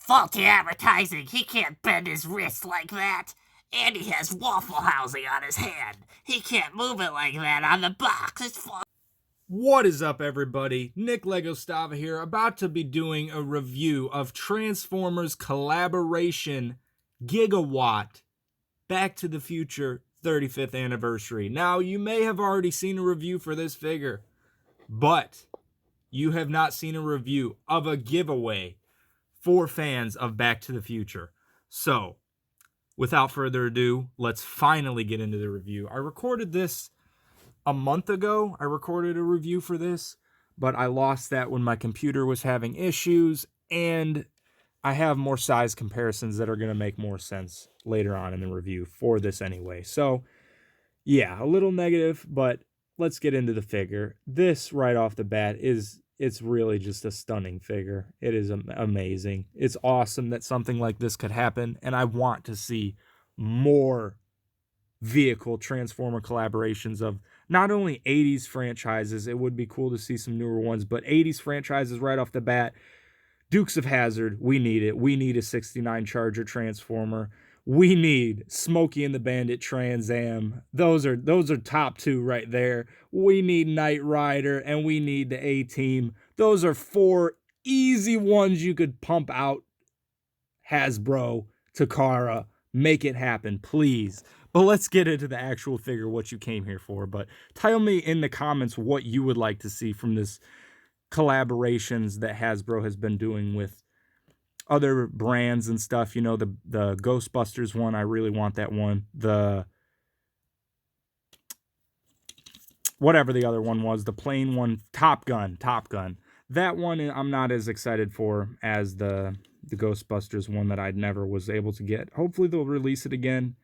Faulty advertising. He can't bend his wrist like that. And he has waffle housing on his hand. He can't move it like that on the box. It's faulty. What is up, everybody? Nick Legostava here, about to be doing a review of Transformers collaboration Gigawatt Back to the Future 35th anniversary. Now, you may have already seen a review for this figure, but you have not seen a review of a giveaway for fans of Back to the Future. So, without further ado, let's finally get into the review. I recorded this a month ago. I recorded a review for this, but I lost that when my computer was having issues, and I have more size comparisons that are going to make more sense later on in the review for this anyway. So, yeah, a little negative, but let's get into the figure. This, right off the bat, it's really just a stunning figure. It is amazing. It's awesome that something like this could happen, and I want to see more vehicle Transformer collaborations of not only 80s franchises. It would be cool to see some newer ones, but 80s franchises right off the bat. Dukes of Hazzard, we need it. We need a 69 Charger Transformer. We need Smokey and the Bandit Trans Am. Those are top two right there. We need Knight Rider, and we need the A-Team. Those are four easy ones you could pump out. Hasbro, Takara, make it happen, please. But let's get into the actual figure, what you came here for. But tell me in the comments what you would like to see from this collaborations that Hasbro has been doing with other brands and stuff. You know, the Ghostbusters one, I really want that one. The whatever the other one was, the plane one, Top Gun. That one I'm not as excited for as the Ghostbusters one that I never was able to get. Hopefully they'll release it again,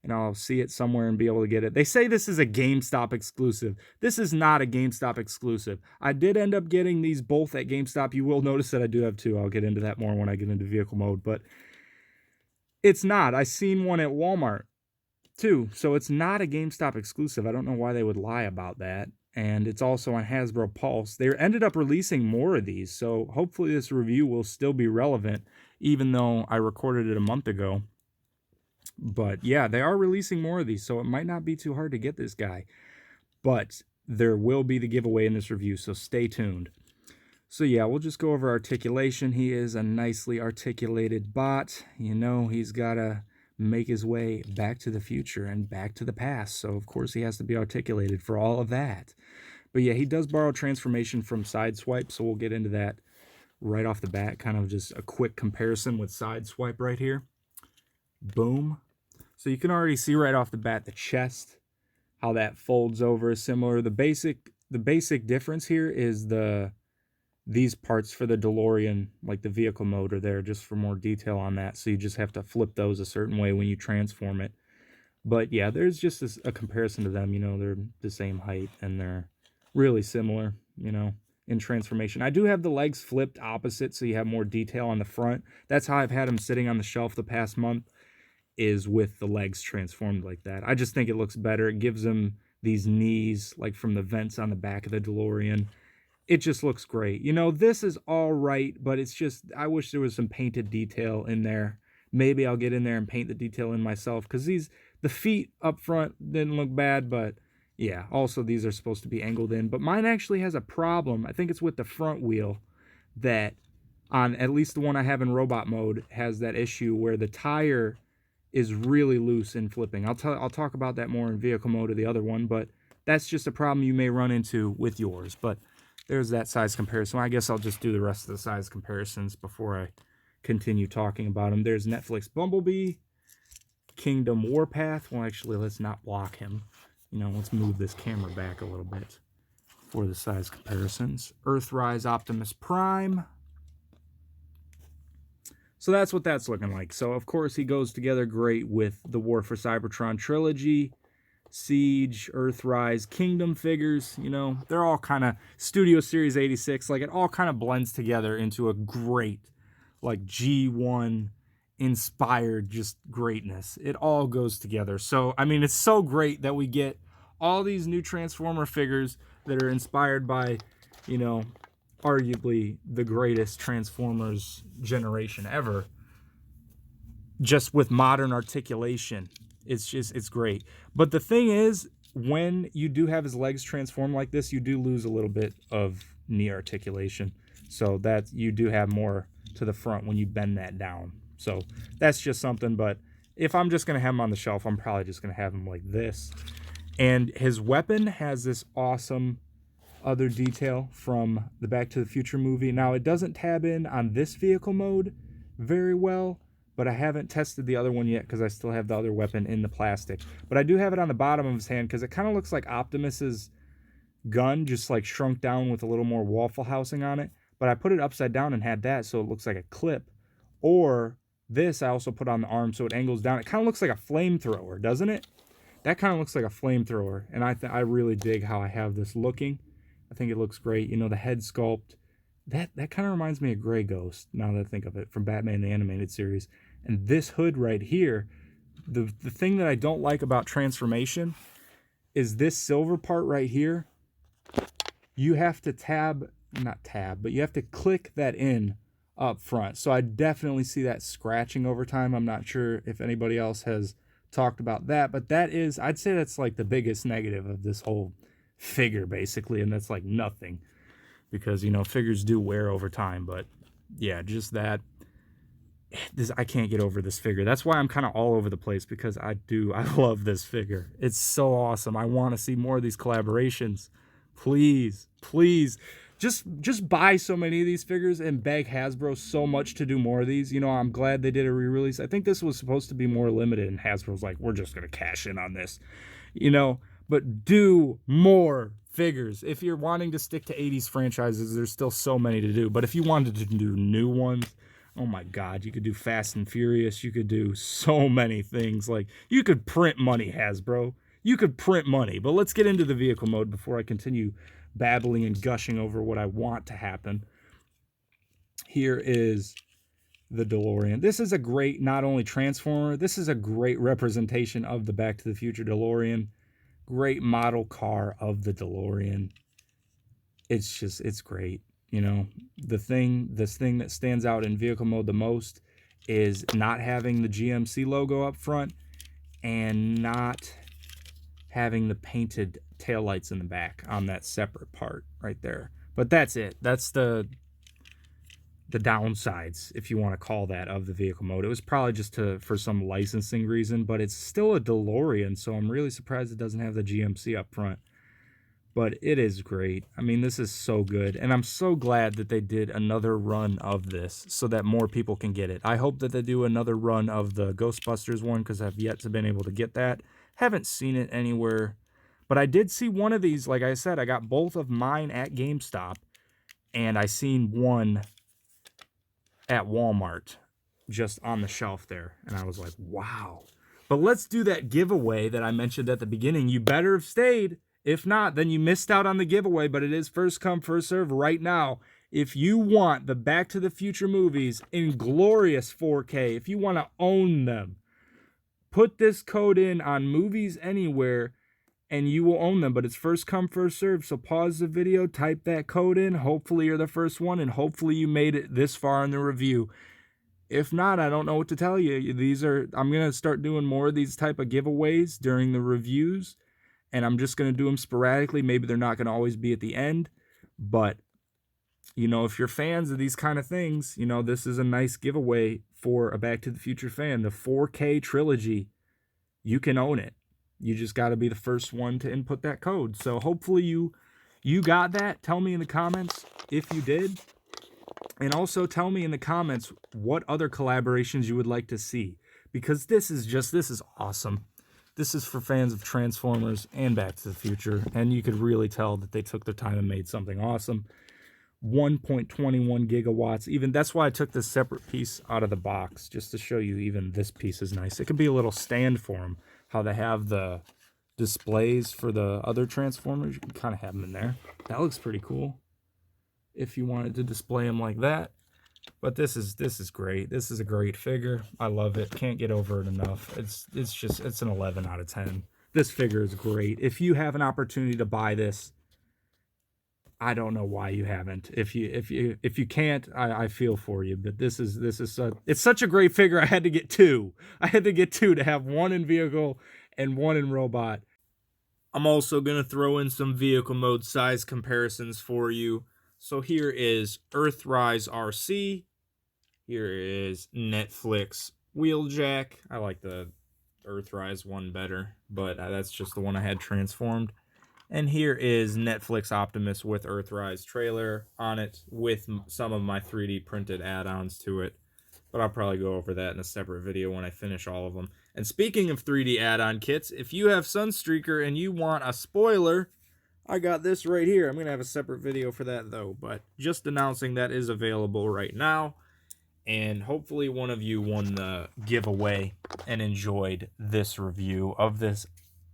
and I'll see it somewhere and be able to get it. They say this is a GameStop exclusive. This is not a GameStop exclusive. I did end up getting these both at GameStop. You will notice that I do have two. I'll get into that more when I get into vehicle mode, but it's not. I seen one at Walmart too, so it's not a GameStop exclusive. I don't know why they would lie about that. And it's also on Hasbro Pulse. They ended up releasing more of these, so hopefully this review will still be relevant, even though I recorded it a month ago. But yeah, they are releasing more of these, so it might not be too hard to get this guy. But there will be the giveaway in this review, so stay tuned. So yeah, we'll just go over articulation. He is a nicely articulated bot. You know, he's got to make his way back to the future and back to the past. So of course he has to be articulated for all of that. But yeah, he does borrow transformation from Sideswipe, so we'll get into that right off the bat. Kind of just a quick comparison with Sideswipe right here. Boom. So you can already see right off the bat the chest, how that folds over is similar. The basic difference here is these parts for the DeLorean, like the vehicle mode, are there just for more detail on that. So you just have to flip those a certain way when you transform it. But yeah, there's just a comparison to them. You know, they're the same height and they're really similar, you know, in transformation. I do have the legs flipped opposite, so you have more detail on the front. That's how I've had them sitting on the shelf the past month, is with the legs transformed like that. I just think it looks better. It gives them these knees, like from the vents on the back of the DeLorean. It just looks great. You know, this is all right, but it's just, I wish there was some painted detail in there. Maybe I'll get in there and paint the detail in myself, because the feet up front didn't look bad, but yeah, also these are supposed to be angled in. But mine actually has a problem. I think it's with the front wheel, that on at least the one I have in robot mode has that issue where the tire is really loose in flipping. I'll talk about that more in vehicle mode of the other one, but that's just a problem you may run into with yours. But there's that size comparison. I guess I'll just do the rest of the size comparisons before I continue talking about them. There's Netflix Bumblebee, Kingdom Warpath. Well, actually, let's not block him. You know, let's move this camera back a little bit for the size comparisons. Earthrise Optimus Prime. So that's what that's looking like. So, of course, he goes together great with the War for Cybertron trilogy, Siege, Earthrise, Kingdom figures. You know, they're all kind of Studio Series 86. Like, it all kind of blends together into a great, like, G1 inspired just greatness. It all goes together. So, I mean, it's so great that we get all these new Transformer figures that are inspired by, you know, arguably the greatest Transformers generation ever, just with modern articulation. It's great. But the thing is, when you do have his legs transform like this, you do lose a little bit of knee articulation. So that you do have more to the front when you bend that down. So that's just something. But if I'm just going to have him on the shelf, I'm probably just going to have him like this. And his weapon has this awesome other detail from the Back to the Future movie. Now, it doesn't tab in on this vehicle mode very well, but I haven't tested the other one yet because I still have the other weapon in the plastic. But I do have it on the bottom of his hand because it kind of looks like Optimus's gun, just like shrunk down with a little more waffle housing on it. But I put it upside down and had that so it looks like a clip. Or this I also put on the arm so it angles down. It kind of looks like a flamethrower, doesn't it? That kind of looks like a flamethrower. And I really dig how I have this looking. I think it looks great. You know, the head sculpt. That kind of reminds me of Grey Ghost, now that I think of it, from Batman the Animated Series. And this hood right here, the thing that I don't like about transformation is this silver part right here. You have to but you have to click that in up front. So I definitely see that scratching over time. I'm not sure if anybody else has talked about that, but that is, I'd say that's like the biggest negative of this whole figure, basically. And that's like nothing, because, you know, figures do wear over time. But yeah, just that. I can't get over this figure. That's why I'm kind of all over the place, because I love this figure. It's so awesome. I want to see more of these collaborations. Please, please, just buy so many of these figures and beg Hasbro so much to do more of these. You know, I'm glad they did a re-release. I think this was supposed to be more limited, and Hasbro's like, we're just going to cash in on this, you know, but do more figures. If you're wanting to stick to 80s franchises, there's still so many to do. But if you wanted to do new ones, oh my God, you could do Fast and Furious. You could do so many things. Like, you could print money, Hasbro. You could print money. But let's get into the vehicle mode before I continue babbling and gushing over what I want to happen. Here is the DeLorean. This is a great, not only Transformer, this is a great representation of the Back to the Future DeLorean. Great model car of the DeLorean. It's great. You know, this thing that stands out in vehicle mode the most is not having the GMC logo up front and not having the painted taillights in the back on that separate part right there. But that's it. That's the downsides, if you want to call that, of the vehicle mode. It was probably just for some licensing reason, but it's still a DeLorean, so I'm really surprised it doesn't have the GMC up front. But it is great. I mean, this is so good. And I'm so glad that they did another run of this so that more people can get it. I hope that they do another run of the Ghostbusters one, because I've yet to been able to get that. Haven't seen it anywhere. But I did see one of these. Like I said, I got both of mine at GameStop. And I seen one at Walmart just on the shelf there. And I was like, wow. But let's do that giveaway that I mentioned at the beginning. You better have stayed. If not, then you missed out on the giveaway, but it is first come, first serve right now. If you want the Back to the Future movies in glorious 4K, if you want to own them, put this code in on Movies Anywhere and you will own them. But it's first come, first serve. So pause the video, type that code in. Hopefully you're the first one, and hopefully you made it this far in the review. If not, I don't know what to tell you. I'm going to start doing more of these type of giveaways during the reviews. And I'm just going to do them sporadically. Maybe they're not going to always be at the end. But, you know, if you're fans of these kind of things, you know, this is a nice giveaway for a Back to the Future fan. The 4K trilogy, you can own it. You just got to be the first one to input that code. So hopefully you got that. Tell me in the comments if you did. And also tell me in the comments what other collaborations you would like to see. Because this is awesome. This is for fans of Transformers and Back to the Future, and you could really tell that they took their time and made something awesome. 1.21 gigawatts. Even that's why I took this separate piece out of the box, just to show you even this piece is nice. It could be a little stand for them, how they have the displays for the other Transformers. You can kind of have them in there. That looks pretty cool if you wanted to display them like that. But this is great. This is a great figure. I love it. Can't get over it enough. It's an 11 out of 10. This figure is great. If you have an opportunity to buy this, I don't know why you haven't. If you can't, I feel for you. But it's such a great figure. I had to get two. I had to get two to have one in vehicle and one in robot. I'm also gonna throw in some vehicle mode size comparisons for you. So here is Earthrise RC. Here is Netflix Wheeljack. I like the Earthrise one better, but that's just the one I had transformed. And here is Netflix Optimus with Earthrise trailer on it with some of my 3D printed add-ons to it. But I'll probably go over that in a separate video when I finish all of them. And speaking of 3D add-on kits, if you have Sunstreaker and you want a spoiler, I got this right here. I'm going to have a separate video for that though. But just announcing that is available right now. And hopefully one of you won the giveaway and enjoyed this review of this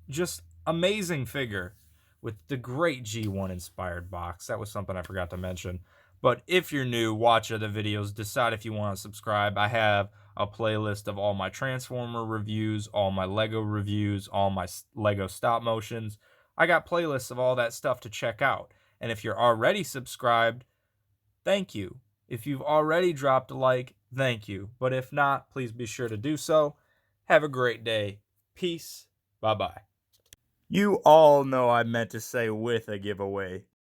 just amazing figure with the great G1 inspired box. That was something I forgot to mention. But if you're new, watch other videos, decide if you want to subscribe. I have a playlist of all my Transformer reviews, all my Lego reviews, all my Lego stop motions. I got playlists of all that stuff to check out. And if you're already subscribed, thank you. If you've already dropped a like, thank you. But if not, please be sure to do so. Have a great day. Peace. Bye-bye. You all know I meant to say with a giveaway.